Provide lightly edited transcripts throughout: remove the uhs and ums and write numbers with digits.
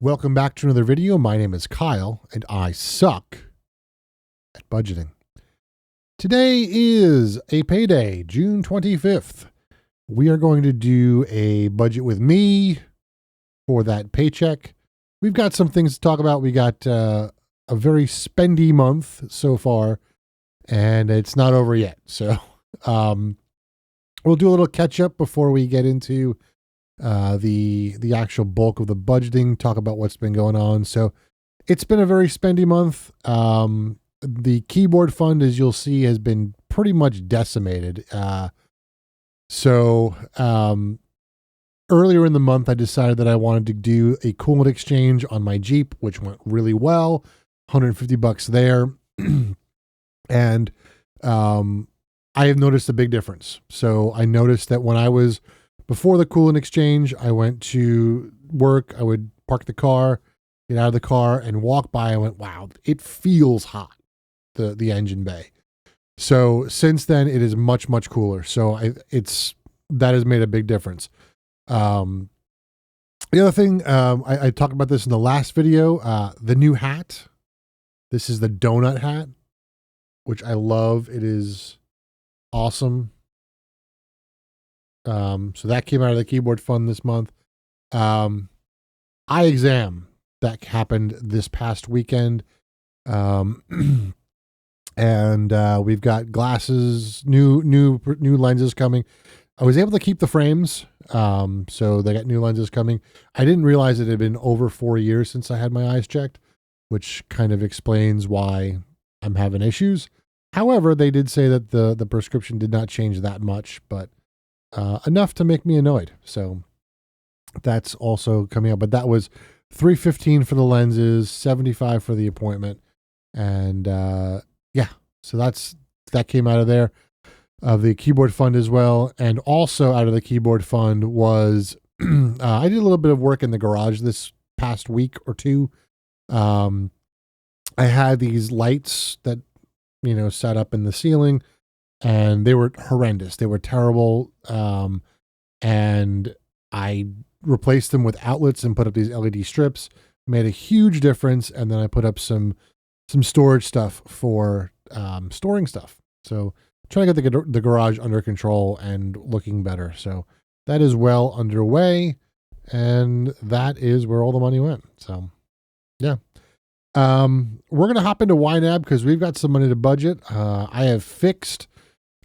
Welcome back to another video. My name is Kyle, and I suck at budgeting. Today is a payday, June 25th. We are going to do a budget with me for that paycheck. We've got some things to talk about. We got a very spendy month so far, and it's not over yet. So we'll do a little catch up before we get into the actual bulk of the budgeting, talk about what's been going on. So it's been a very spendy month. The keyboard fund, as you'll see, has been pretty much decimated. So earlier in the month, I decided that I wanted to do a coolant exchange on my Jeep, which went really well, $150 there. And I have noticed a big difference. So I noticed that when I was before the coolant exchange, I went to work. I would park the car, get out of the car, and walk by. I went, wow, it feels hot, the engine bay. So since then, it is much, much cooler. So that has made a big difference. The other thing, I talked about this in the last video, the new hat. This is the donut hat, which I love. It is awesome. So that came out of the keyboard fund this month. Eye exam that happened this past weekend. And we've got glasses, new lenses coming. I was able to keep the frames. So they got new lenses coming. I didn't realize it had been over 4 years since I had my eyes checked, which kind of explains why I'm having issues. However, they did say that the prescription did not change that much, but enough to make me annoyed. So that's also coming up, but that was $315 for the lenses, $75 for the appointment. And, so that came out of there, of the keyboard fund as well. And also out of the keyboard fund was, I did a little bit of work in the garage this past week or two. I had these lights that, set up in the ceiling, and they were horrendous. They were terrible. And I replaced them with outlets and put up these LED strips, made a huge difference. And then I put up some storage stuff for storing stuff. So trying to get the garage under control and looking better. So that is well underway, and that is where all the money went. So yeah. We're going to hop into YNAB because we've got some money to budget. I have fixed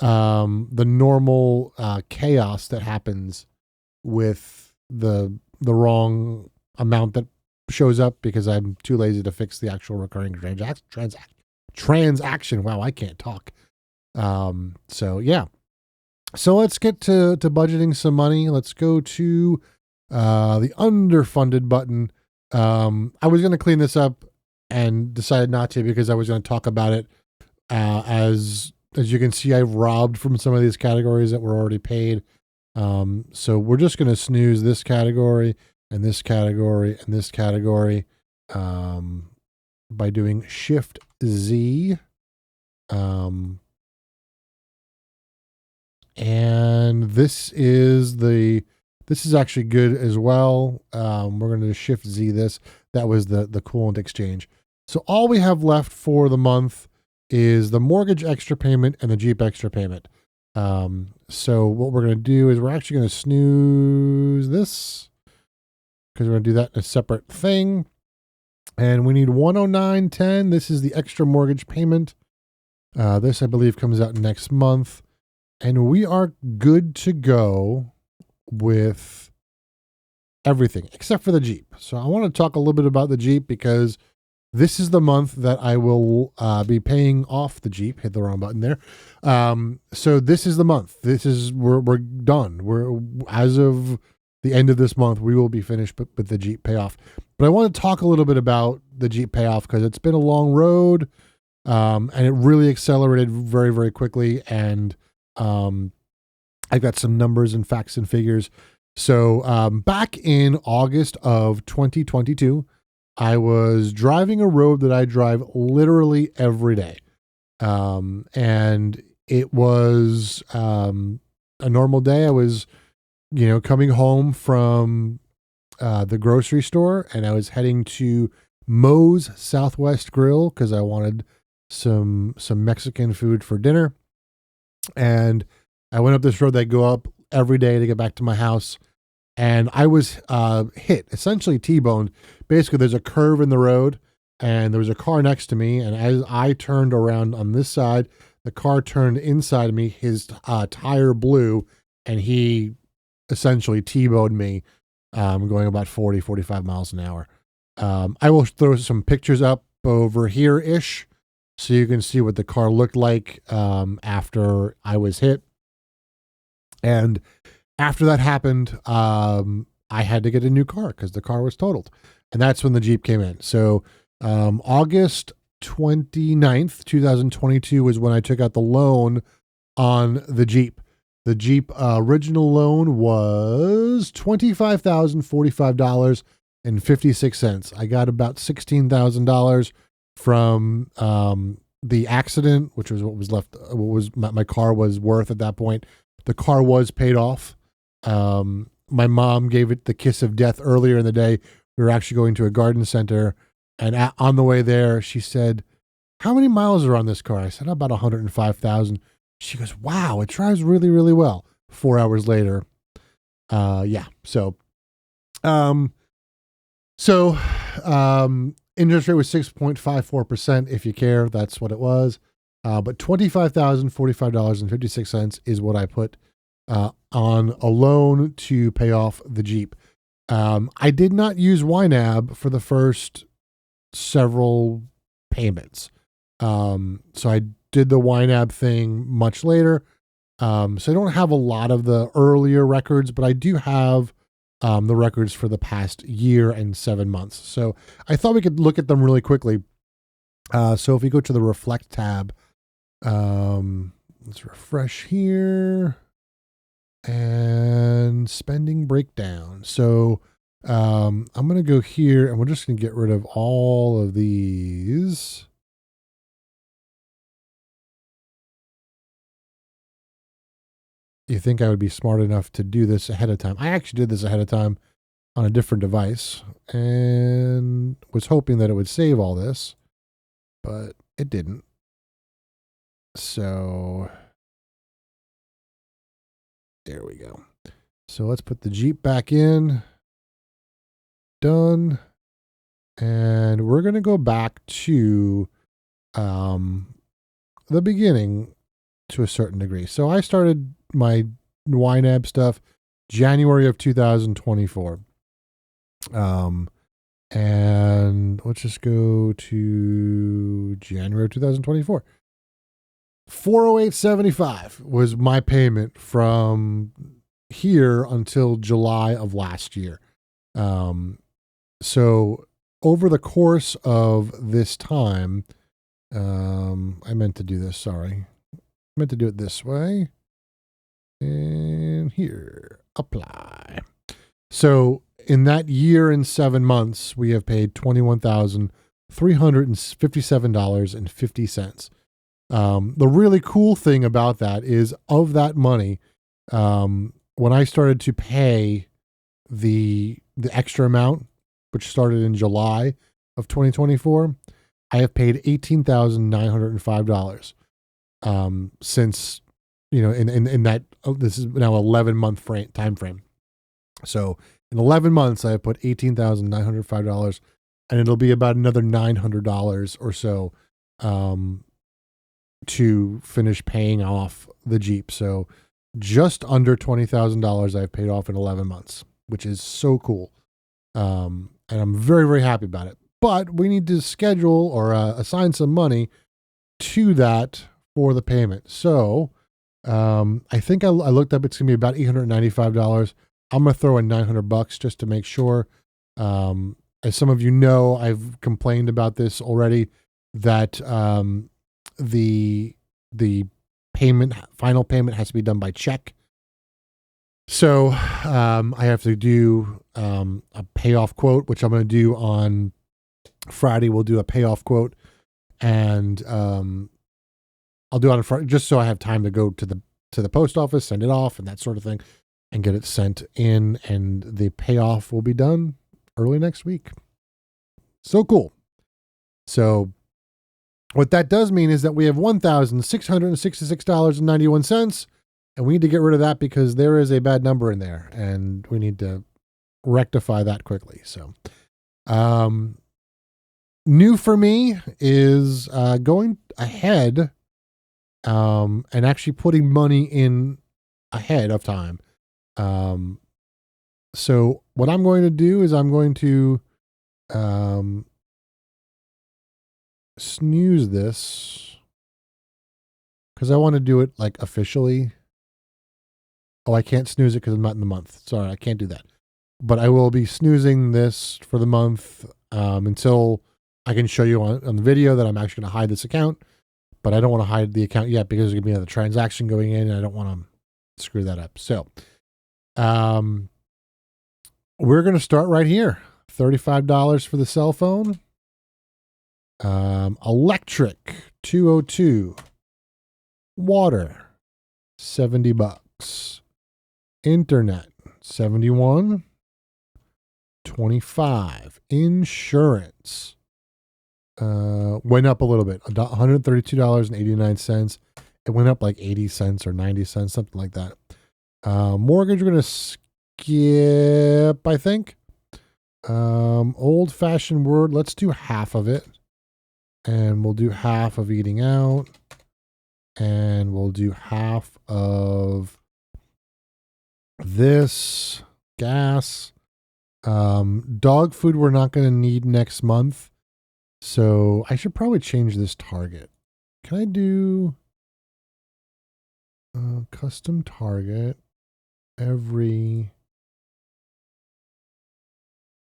the normal chaos that happens with the wrong amount that shows up because I'm too lazy to fix the actual recurring transaction. Wow, I can't talk. So yeah. So let's get to budgeting some money. Let's go to the underfunded button. I was going to clean this up and decided not to because I was going to talk about it as you can see, I've robbed from some of these categories that were already paid. So we're just going to snooze this category and this category and this category by doing Shift Z. And this is actually good as well. We're going to Shift Z this. That was the coolant exchange. So all we have left for the month is the mortgage extra payment and the Jeep extra payment. So what we're going to do is we're actually going to snooze this because we're going to do that in a separate thing. And we need $109.10. This is the extra mortgage payment. This, I believe, comes out next month. And we are good to go with everything except for the Jeep. So I want to talk a little bit about the Jeep because this is the month that I will be paying off the Jeep. Hit the wrong button there. So this is the month. We're done. As of the end of this month, we will be finished with the Jeep payoff. But I want to talk a little bit about the Jeep payoff because it's been a long road, and it really accelerated very, very quickly. And I've got some numbers and facts and figures. So back in August of 2022, I was driving a road that I drive literally every day. And it was a normal day. I was, coming home from the grocery store, and I was heading to Moe's Southwest Grill because I wanted some Mexican food for dinner. And I went up this road that I go up every day to get back to my house, and I was hit, essentially T-boned. Basically, there's a curve in the road, and there was a car next to me, and as I turned around on this side, the car turned inside of me, his tire blew, and he essentially T-boned me, going about 40, 45 miles an hour. I will throw some pictures up over here-ish, so you can see what the car looked like after I was hit. And after that happened, I had to get a new car because the car was totaled. And that's when the Jeep came in. So August 29th, 2022 was when I took out the loan on the Jeep. The Jeep original loan was $25,045.56. I got about $16,000 from the accident, which was what was left, what was my car was worth at that point. The car was paid off. My mom gave it the kiss of death earlier in the day. We were actually going to a garden center, and on the way there, she said, "How many miles are on this car?" I said, "About 105,000. She goes, "Wow, it drives really, really well." 4 hours later, yeah. So, interest rate was 6.54%. If you care, that's what it was. But $25,045.56 is what I put on a loan to pay off the Jeep. I did not use YNAB for the first several payments. So I did the YNAB thing much later. So I don't have a lot of the earlier records, but I do have the records for the past year and 7 months. So I thought we could look at them really quickly. So if we go to the Reflect tab, let's refresh here, and spending breakdown. So I'm going to go here, and we're just going to get rid of all of these. You think I would be smart enough to do this ahead of time? I actually did this ahead of time on a different device and was hoping that it would save all this, but it didn't. So there we go. So let's put the Jeep back in. Done. And we're going to go back to the beginning to a certain degree. So I started my YNAB stuff January of 2024. And let's just go to January of 2024. $408.75 was my payment from here until July of last year. So over the course of this time, I meant to do this, sorry. I meant to do it this way. And here, apply. So in that year and 7 months, we have paid $21,357.50. The really cool thing about that is, of that money, when I started to pay the extra amount, which started in July of 2024, I have paid $18,905 since, in that, this is now 11-month time frame. So in 11 months, I have put $18,905, and it'll be about another $900 or so to finish paying off the Jeep. So just under $20,000 I've paid off in 11 months, which is so cool. And I'm very, very happy about it. But we need to schedule or assign some money to that for the payment. So I think I looked up, it's going to be about $895. I'm going to throw in $900 just to make sure. As some of you know, I've complained about this already, that the final payment has to be done by check. So I have to do a payoff quote, which I'm going to do on Friday. We'll do a payoff quote, and I'll do it on Friday just so I have time to go to the post office, send it off, and that sort of thing. and get it sent in, and the payoff will be done early next week. So cool. So what that does mean is that we have $1,666.91, and we need to get rid of that because there is a bad number in there, and we need to rectify that quickly. So, new for me is going ahead and actually putting money in ahead of time. So what I'm going to do is I'm going to snooze this because I want to do it like officially. Oh, I can't snooze it because I'm not in the month. Sorry, I can't do that. But I will be snoozing this for the month until I can show you on the video that I'm actually going to hide this account. But I don't want to hide the account yet because there's going to be another transaction going in, and I don't want to screw that up. So we're going to start right here. $35 for the cell phone. Electric, 202. Water, $70. Internet, 71. 25. Insurance went up a little bit, $132.89. It went up like 80 cents or 90 cents, something like that. Mortgage, we're going to skip, I think. Old fashioned word, let's do half of it. And we'll do half of eating out. And we'll do half of this gas. Dog food we're not going to need next month. So I should probably change this target. Can I do custom target every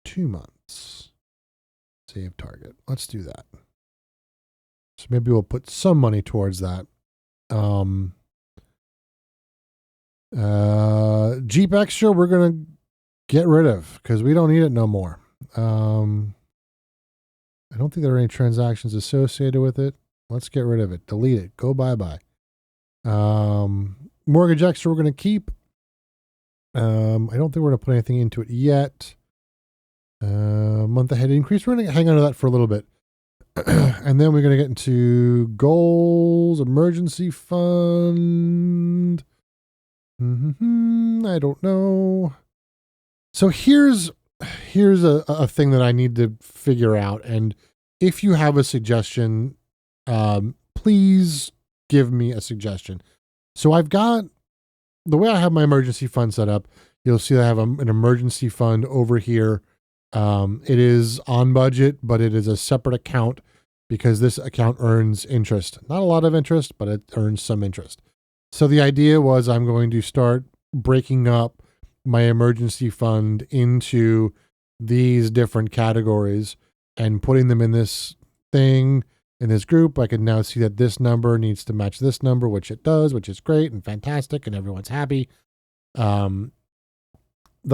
2 months? Save target. Let's do that. So maybe we'll put some money towards that. Jeep Extra we're going to get rid of because we don't need it no more. I don't think there are any transactions associated with it. Let's get rid of it. Delete it. Go bye-bye. Mortgage Extra we're going to keep. I don't think we're going to put anything into it yet. Month ahead increase. We're going to hang on to that for a little bit. And then we're going to get into goals, emergency fund. I don't know. So here's a thing that I need to figure out. And if you have a suggestion, please give me a suggestion. So I've got the way I have my emergency fund set up. You'll see I have an emergency fund over here. It is on budget, but it is a separate account because this account earns interest. Not a lot of interest, but it earns some interest. So the idea was I'm going to start breaking up my emergency fund into these different categories and putting them in this thing, in this group. I can now see that this number needs to match this number, which it does, which is great and fantastic, and everyone's happy. The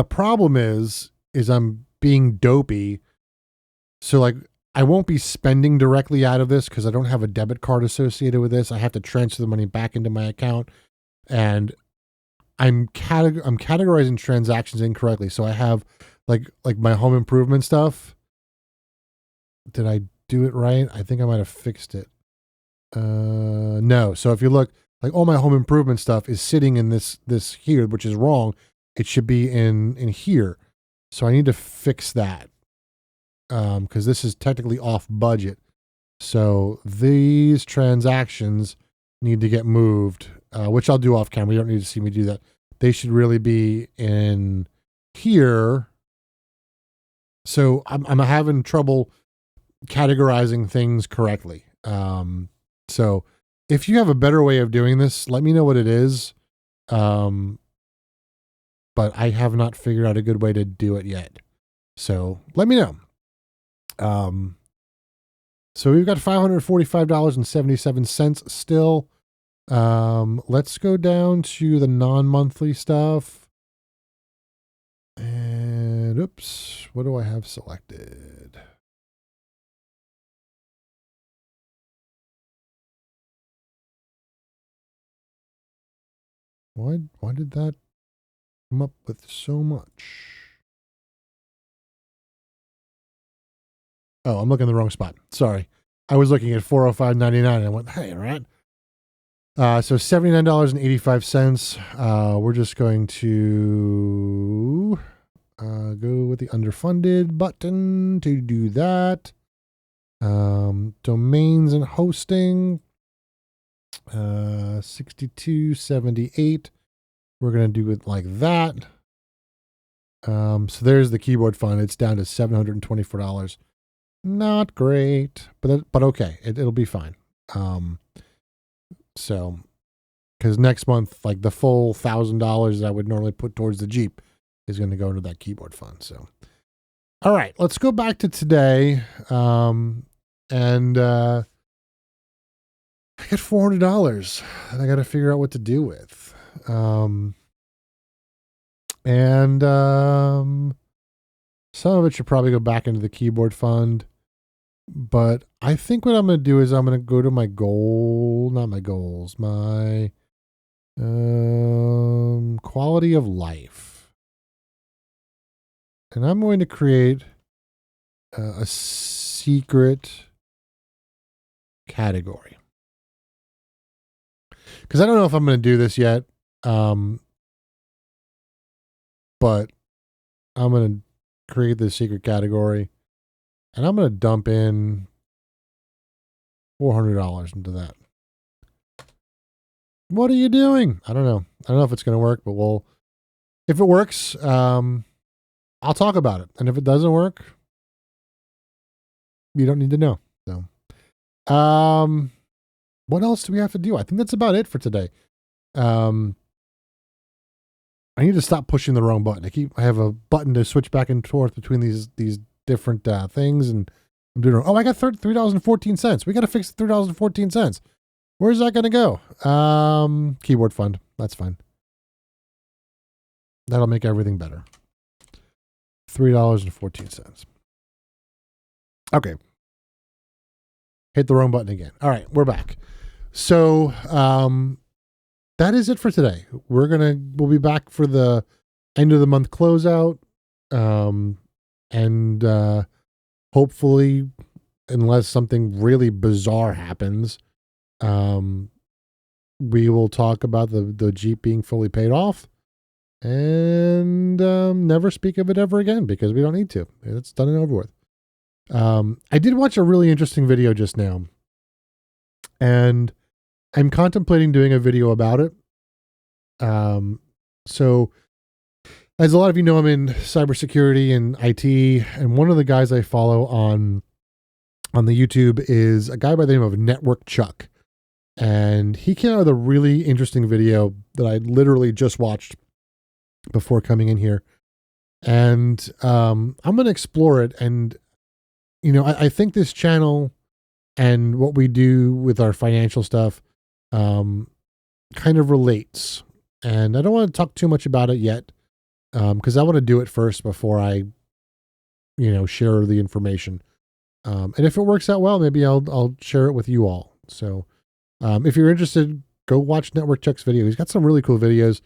problem is I'm being dopey. So like I won't be spending directly out of this because I don't have a debit card associated with this. I have to transfer the money back into my account, and I'm categorizing transactions incorrectly. So I have like my home improvement stuff. Did I do it right? I think I might have fixed it. No. So if you look, like all my home improvement stuff is sitting in this here, which is wrong. It should be in here. So I need to fix that. Because this is technically off budget. So these transactions need to get moved, which I'll do off camera. You don't need to see me do that. They should really be in here. So I'm having trouble categorizing things correctly. So if you have a better way of doing this, let me know what it is. But I have not figured out a good way to do it yet. So let me know. So we've got $545.77 still. Let's go down to the non-monthly stuff. And oops, what do I have selected? Why did that come up with so much. Oh, I'm looking in the wrong spot. Sorry. I was looking at $405.99 and I went, hey, all right. So $79.85. We're just going to go with the underfunded button to do that. Domains and hosting, $62.78. We're going to do it like that. So there's the keyboard fund. It's down to $724. Not great, but okay. It'll be fine. So, because next month, like the full $1,000 I would normally put towards the Jeep is going to go into that keyboard fund. So, all right, let's go back to today. And I got $400 and I got to figure out what to do with. And some of it should probably go back into the keyboard fund. But I think what I'm going to do is I'm going to go to my goal, not my goals, my quality of life. And I'm going to create a secret category. Because I don't know if I'm going to do this yet. But I'm going to create this secret category. And I'm going to dump in $400 into that. What are you doing? I don't know. I don't know if it's going to work, but if it works, I'll talk about it. And if it doesn't work, you don't need to know. So, what else do we have to do? I think that's about it for today. I need to stop pushing the wrong button. I have a button to switch back and forth between these different things, and I'm doing. Oh, I got $3.14. We got to fix the $3.14. Where's that going to go? Keyboard fund. That's fine. That'll make everything better. $3.14. Okay. Hit the wrong button again. All right, we're back. So that is it for today. We'll be back for the end of the month closeout. And hopefully, unless something really bizarre happens, we will talk about the Jeep being fully paid off and never speak of it ever again because we don't need to. It's done and over with. I did watch a really interesting video just now, and I'm contemplating doing a video about it. So as a lot of you know, I'm in cybersecurity and IT, and one of the guys I follow on the YouTube is a guy by the name of Network Chuck. And he came out with a really interesting video that I literally just watched before coming in here. And I'm going to explore it. And, I think this channel and what we do with our financial stuff kind of relates. And I don't want to talk too much about it yet. Because I want to do it first before I, share the information. And if it works out well, maybe I'll share it with you all. So, if you're interested, go watch Network Chuck's video. He's got some really cool videos.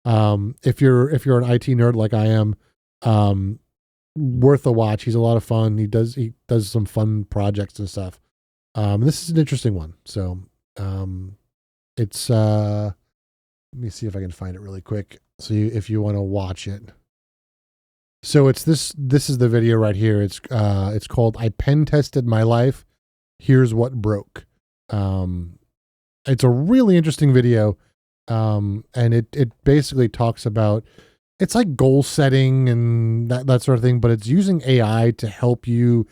If you're an IT nerd like I am, worth a watch. He's a lot of fun. He does some fun projects and stuff. This is an interesting one. So, it's let me see if I can find it really quick. So if you want to watch it. So it's this is the video right here. It's called I Pen Tested My Life. Here's What Broke. It's a really interesting video. And it basically talks about, it's like goal setting and that sort of thing, but it's using AI to help you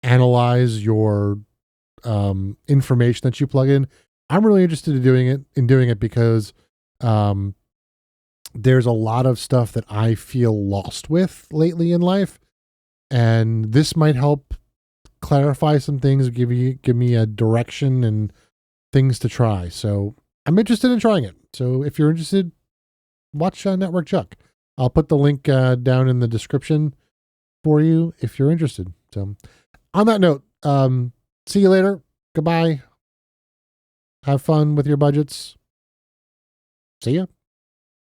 analyze your information that you plug in. I'm really interested in doing it because there's a lot of stuff that I feel lost with lately in life, and this might help clarify some things, give me a direction and things to try. So I'm interested in trying it. So if you're interested, watch Network Chuck. I'll put the link down in the description for you if you're interested. So on that note, see you later. Goodbye. Have fun with your budgets. See ya.